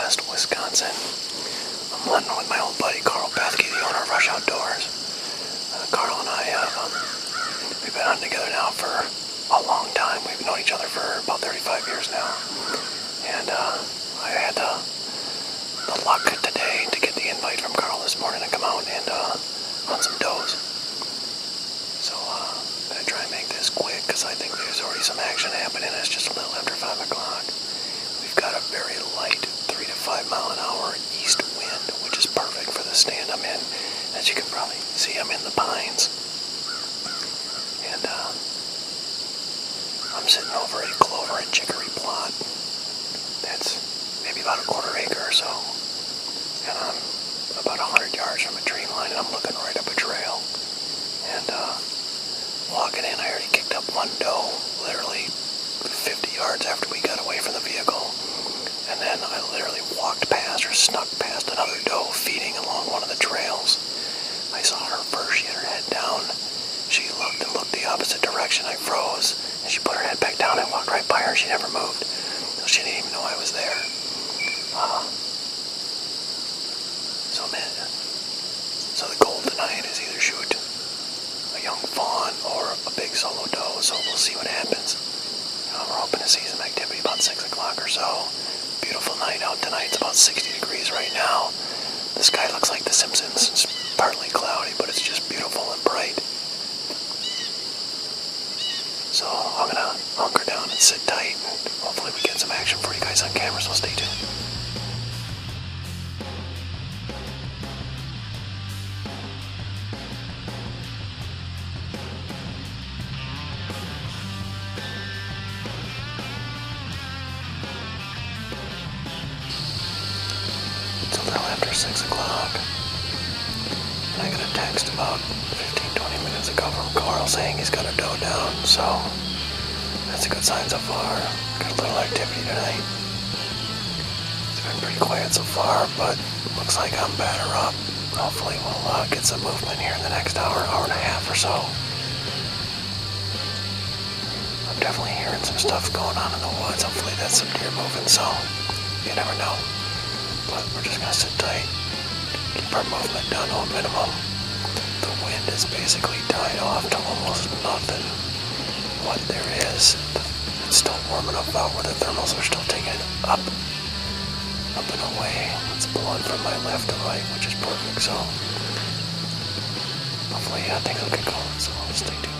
West Wisconsin. I'm hunting with my old buddy Carl Bethke, the owner of Rush Outdoors. Carl and I we've been hunting together now for a long time. We've known each other for about 35 years now. And I had the luck today to get the invite from Carl this morning to come out and hunt some does. So I'm going to try and make this quick because I think there's already some action happening. It's just a little after 5 o'clock. We've got a very light 3 to 5 mile an hour east wind, which is perfect for the stand I'm in. As you can probably see, I'm in the pines. And I'm sitting over a clover and chicory plot. That's maybe about a quarter acre or so. And I'm about 100 yards from a tree line, and I'm looking right up a trail. And walking in, I already kicked up one doe, literally 50 yards after we got away from the vehicle. And then I literally walked past or snuck past another doe feeding along one of the trails. I saw her first. She had her head down. She looked and looked the opposite direction. I froze, and she put her head back down. I walked right by her. She never moved. So she didn't even know I was there. So the goal tonight is either shoot a young fawn or a big solo doe. So we'll see what happens. We're hoping to see some activity about 6 o'clock or so. Beautiful night out tonight. It's about 60 degrees right now. The sky looks like The Simpsons. It's partly cloudy, but it's just beautiful and bright. So I'm going to hunker down and sit tight, and hopefully we get some action for you guys on camera, so stay tuned. It's a little after 6 o'clock, and I got a text about 15-20 minutes ago from Carl saying he's got a doe down, so that's a good sign so far. Got a little activity tonight. It's been pretty quiet so far, but looks like I'm batter up. Hopefully we'll get some movement here in the next hour and a half or so. I'm definitely hearing some stuff going on in the woods. Hopefully that's some deer moving, so you never know. But we're just going to sit tight, keep our movement down to a minimum. The wind is basically died off to almost nothing. What there is, it's still warm enough out where the thermals are still taking it up and away. It's blowing from my left to right, which is perfect, so hopefully things will get going, so stay tuned.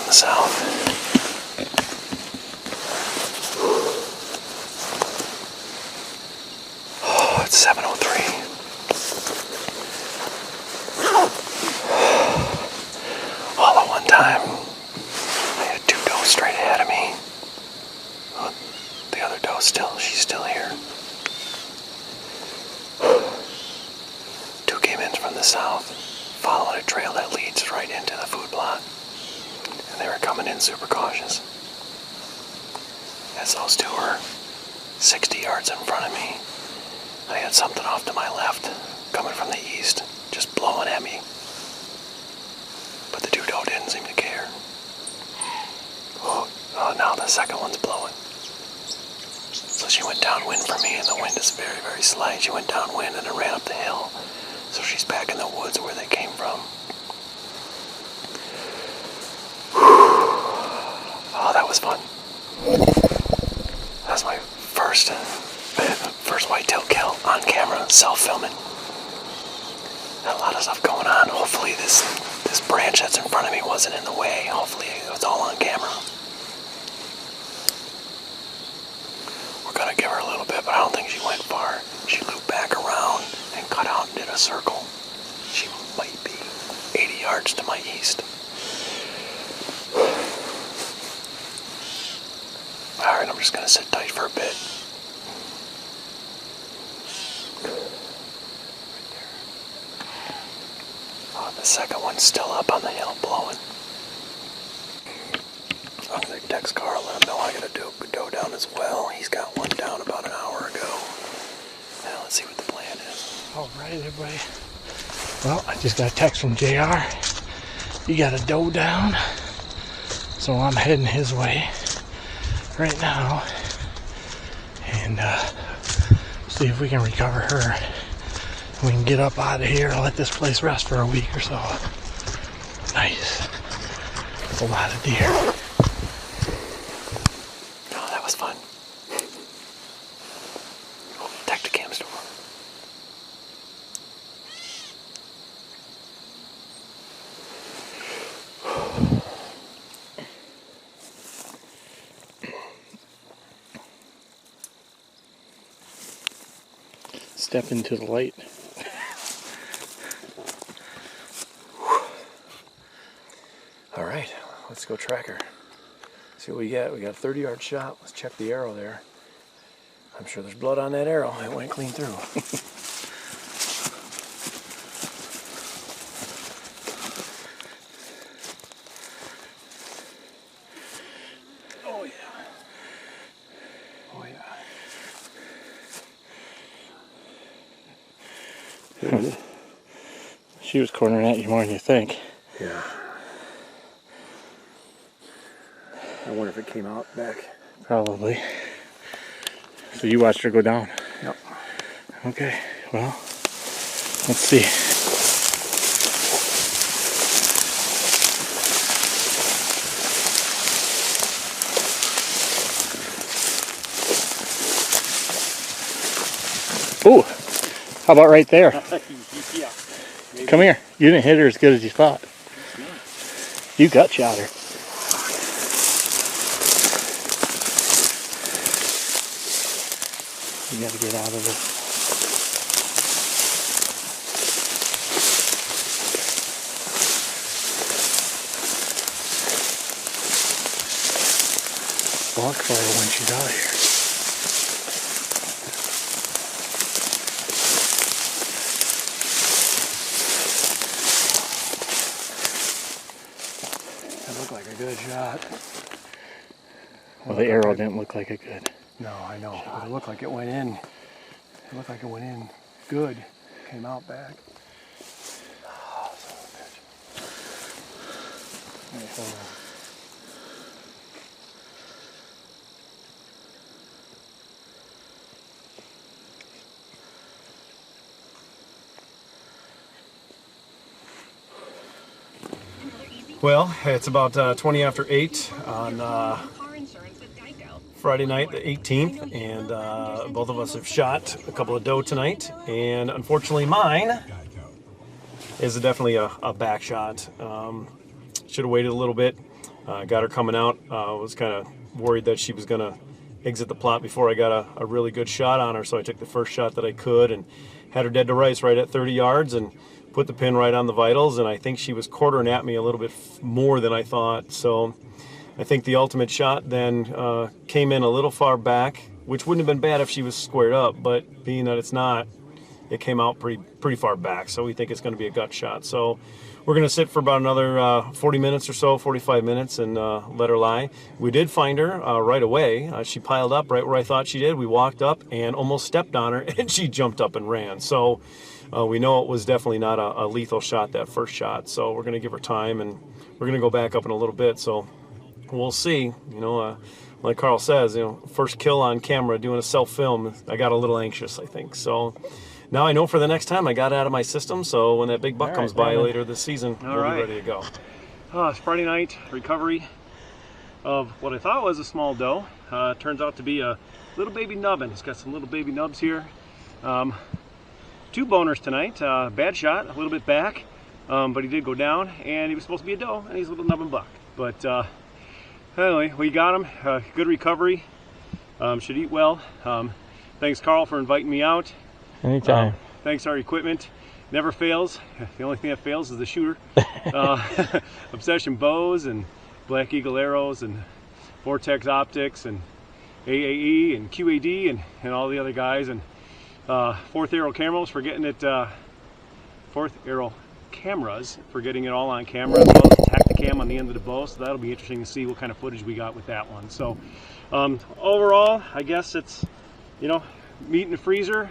from the south. Oh, it's 7:03. All at one time. I had two does straight ahead of me. The other doe she's still here. Two came in from the south, following a trail that leads right into the food plot. And they were coming in super cautious. As those two were 60 yards in front of me, I had something off to my left, coming from the east, just blowing at me. But the two doe didn't seem to care. Oh, now the second one's blowing. So she went downwind from me, and the wind is very, very slight. She went downwind and it ran up the hill. So she's back in the woods where they came from. Oh, that was fun. That was my first whitetail kill on camera, self-filming. Had a lot of stuff going on. Hopefully this branch that's in front of me wasn't in the way. Hopefully it was all on camera. We're gonna give her a little bit, but I don't think she went far. She looped back around and cut out and did a circle. She might be 80 yards to my east. Alright, I'm just gonna sit tight for a bit. Oh, the second one's still up on the hill blowing. I'm gonna text Carl, let him know I got a doe down as well. He's got one down about an hour ago. Now let's see what the plan is. Alright everybody. Well, I just got a text from JR. He got a doe down. So I'm heading his way right now. And see if we can recover her. We can get up out of here and let this place rest for a week or so. Nice. That's a lot of deer. Oh, that was fun. Oh, Tacticam store. Step into the light. Alright, let's go track her. See what we get. We got a 30-yard shot. Let's check the arrow there. I'm sure there's blood on that arrow. It went clean through. Oh yeah. Oh yeah. She was cornering at you more than you think. Yeah. I wonder if it came out back. Probably. So you watched her go down? Yep. Okay, well, let's see. Ooh, how about right there? Yeah. Come here. You didn't hit her as good as you thought. You gut shot her. You gotta get out of this. Walk for her when she's out of here. That looked like a good shot. Well, the arrow didn't look like a good. No, I know. But it looked like it went in. It looked like it went in good. Came out back. Oh, son of a bitch. Hey, hold on. Well, it's about 20 after 8 on Friday night, the 18th, and both of us have shot a couple of doe tonight, and unfortunately mine is definitely a back shot. should have waited a little bit. Got her coming out. Was kind of worried that she was going to exit the plot before I got a really good shot on her, so I took the first shot that I could and had her dead to rights right at 30 yards and put the pin right on the vitals, and I think she was quartering at me a little bit more than I thought. So I think the ultimate shot then came in a little far back, which wouldn't have been bad if she was squared up, but being that it's not, it came out pretty far back, so we think it's going to be a gut shot. So we're going to sit for about another 40 minutes or so, 45 minutes, and let her lie. We did find her right away. She piled up right where I thought she did. We walked up and almost stepped on her, and she jumped up and ran. So we know it was definitely not a lethal shot, that first shot. So we're going to give her time, and we're going to go back up in a little bit. So we'll see. You know, like Carl says, you know, first kill on camera doing a self-film, I got a little anxious, I think. So now I know for the next time I got it out of my system, so when that big buck comes by later this season, we'll be ready to go. It's Friday night recovery of what I thought was a small doe. Turns out to be a little baby nubbin. He's got some little baby nubs here. 2 boners tonight. Bad shot, a little bit back, but he did go down, and he was supposed to be a doe, and he's a little nubbin buck. But anyway, we got him. Good recovery. Should eat well. Thanks, Carl, for inviting me out. Anytime. Thanks, our equipment. Never fails. The only thing that fails is the shooter. Obsession bows and Black Eagle arrows and Vortex optics and AAE and QAD and all the other guys, and Fourth Arrow cameras for getting it. Fourth Arrow cameras for getting it all on camera, as well as Tacticam on the end of the bow. So that'll be interesting to see what kind of footage we got with that one. So overall, I guess it's, you know, meat in the freezer.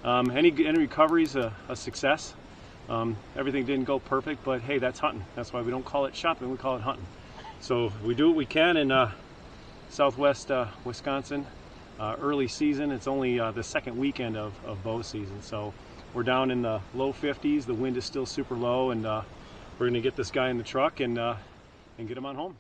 Any recovery's a success. Everything didn't go perfect, but hey, that's hunting. That's why we don't call it shopping, we call it hunting. So we do what we can in southwest Wisconsin. Early season, it's only the second weekend of bow season. So we're down in the low 50s, the wind is still super low, and we're gonna get this guy in the truck and get him on home.